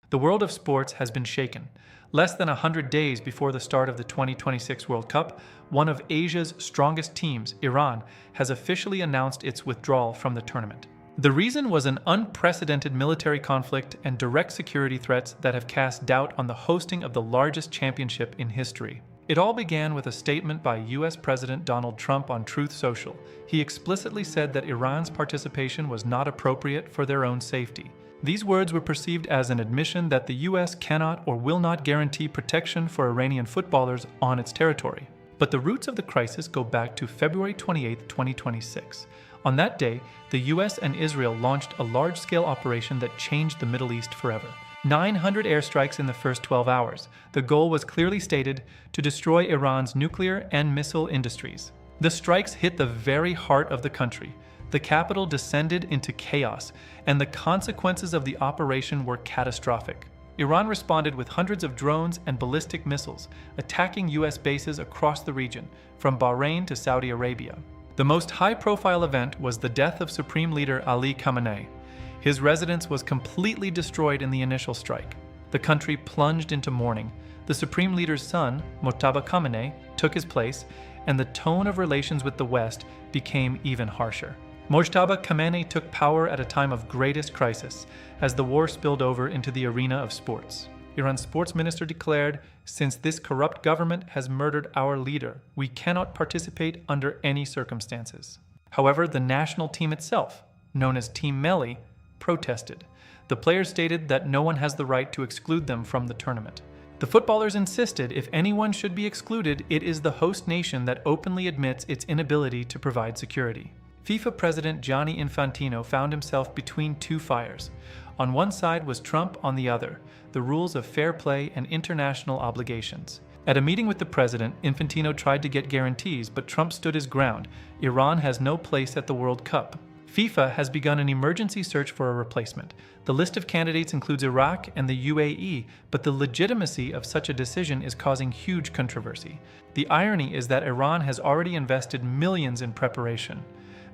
The world of sports has been shaken. Less than 100 days before the start of the 2026 World Cup, one of Asia's strongest teams, Iran, has officially announced its withdrawal from the tournament. The reason was an unprecedented military conflict and direct security threats that have cast doubt on the hosting of the largest championship in history. It all began with a statement by US President Donald Trump on Truth Social. He explicitly said that Iran's participation was not appropriate for their own safety. These words were perceived as an admission that the US cannot or will not guarantee protection for Iranian footballers on its territory. But the roots of the crisis go back to February 28, 2026. On that day, the US and Israel launched a large-scale operation that changed the Middle East forever. 900 airstrikes in the first 12 hours. The goal was clearly stated: to destroy Iran's nuclear and missile industries. The strikes hit the very heart of the country. The capital descended into chaos, and the consequences of the operation were catastrophic. Iran responded with hundreds of drones and ballistic missiles, attacking US bases across the region, from Bahrain to Saudi Arabia. The most high-profile event was the death of Supreme Leader Ali Khamenei. His residence was completely destroyed in the initial strike. The country plunged into mourning. The Supreme Leader's son, Mojtaba Khamenei, took his place, and the tone of relations with the West became even harsher. Mojtaba Khamenei took power at a time of greatest crisis, as the war spilled over into the arena of sports. Iran's sports minister declared, "Since this corrupt government has murdered our leader, we cannot participate under any circumstances." However, the national team itself, known as Team Melli, protested. The players stated that no one has the right to exclude them from the tournament. The footballers insisted if anyone should be excluded, it is the host nation that openly admits its inability to provide security. FIFA President Gianni Infantino found himself between two fires. On one side was Trump, on the other, the rules of fair play and international obligations. At a meeting with the president, Infantino tried to get guarantees, but Trump stood his ground. Iran has no place at the World Cup. FIFA has begun an emergency search for a replacement. The list of candidates includes Iraq and the UAE, but the legitimacy of such a decision is causing huge controversy. The irony is that Iran has already invested millions in preparation.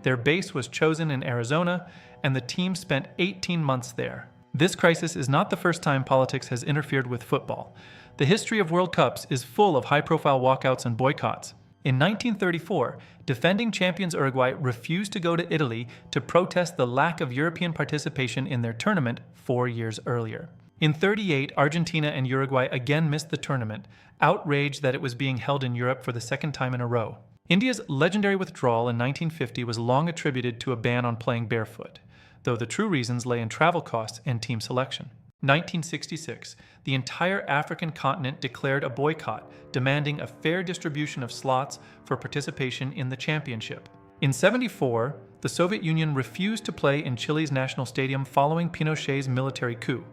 Their base was chosen in Arizona, and the team spent 18 months there. This crisis is not the first time politics has interfered with football. The history of World Cups is full of high-profile walkouts and boycotts. In 1934, defending champions Uruguay refused to go to Italy to protest the lack of European participation in their tournament 4 years earlier. In 1938, Argentina and Uruguay again missed the tournament, outraged that it was being held in Europe for the second time in a row. India's legendary withdrawal in 1950 was long attributed to a ban on playing barefoot, though the true reasons lay in travel costs and team selection. 1966, the entire African continent declared a boycott, demanding a fair distribution of slots for participation in the championship. In 1974, the Soviet Union refused to play in Chile's national stadium following Pinochet's military coup.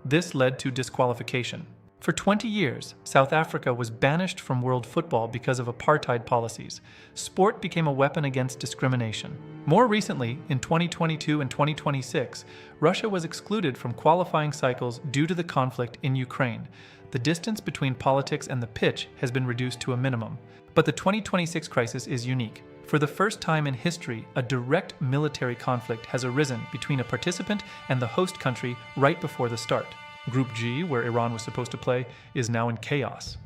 This led to disqualification. For 20 years, South Africa was banished from world football because of apartheid policies. Sport became a weapon against discrimination. More recently, in 2022 and 2026, Russia was excluded from qualifying cycles due to the conflict in Ukraine. The distance between politics and the pitch has been reduced to a minimum. But the 2026 crisis is unique. For the first time in history, a direct military conflict has arisen between a participant and the host country right before the start. Group G, where Iran was supposed to play, is now in chaos.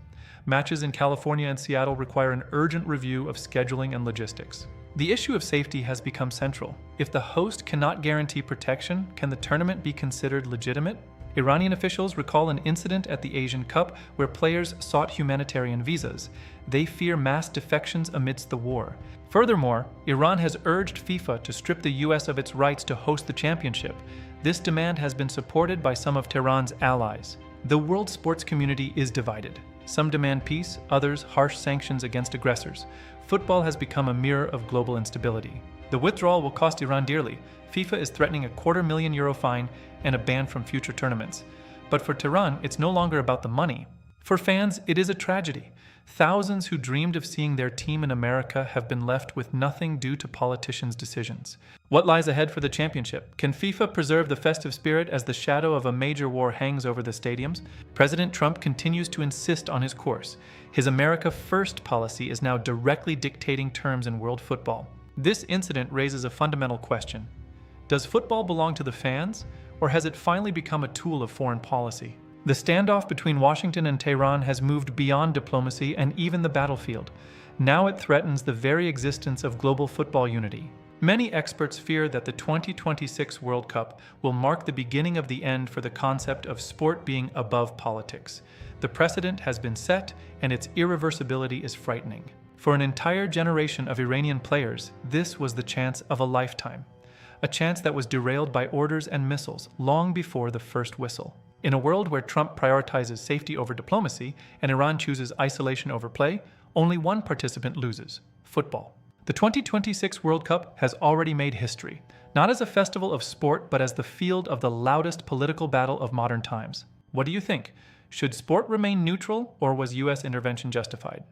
Matches in California and Seattle require an urgent review of scheduling and logistics. The issue of safety has become central. If the host cannot guarantee protection, can the tournament be considered legitimate? Iranian officials recall an incident at the Asian Cup where players sought humanitarian visas. They fear mass defections amidst the war. Furthermore, Iran has urged FIFA to strip the US of its rights to host the championship. This demand has been supported by some of Tehran's allies. The world sports community is divided. Some demand peace, others harsh sanctions against aggressors. Football has become a mirror of global instability. The withdrawal will cost Iran dearly. FIFA is threatening a €250,000 fine and a ban from future tournaments. But for Tehran, it's no longer about the money. For fans, it is a tragedy. Thousands who dreamed of seeing their team in America have been left with nothing due to politicians' decisions. What lies ahead for the championship? Can FIFA preserve the festive spirit as the shadow of a major war hangs over the stadiums? President Trump continues to insist on his course. His America First policy is now directly dictating terms in world football. This incident raises a fundamental question. Does football belong to the fans, or has it finally become a tool of foreign policy? The standoff between Washington and Tehran has moved beyond diplomacy and even the battlefield. Now it threatens the very existence of global football unity. Many experts fear that the 2026 World Cup will mark the beginning of the end for the concept of sport being above politics. The precedent has been set, and its irreversibility is frightening. For an entire generation of Iranian players, this was the chance of a lifetime. A chance that was derailed by orders and missiles long before the first whistle. In a world where Trump prioritizes safety over diplomacy and Iran chooses isolation over play, only one participant loses: football. The 2026 World Cup has already made history, not as a festival of sport, but as the field of the loudest political battle of modern times. What do you think? Should sport remain neutral, or was US intervention justified?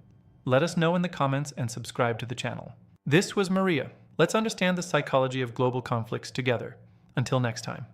Let us know in the comments and subscribe to the channel. This was Maria. Let's understand the psychology of global conflicts together. Until next time.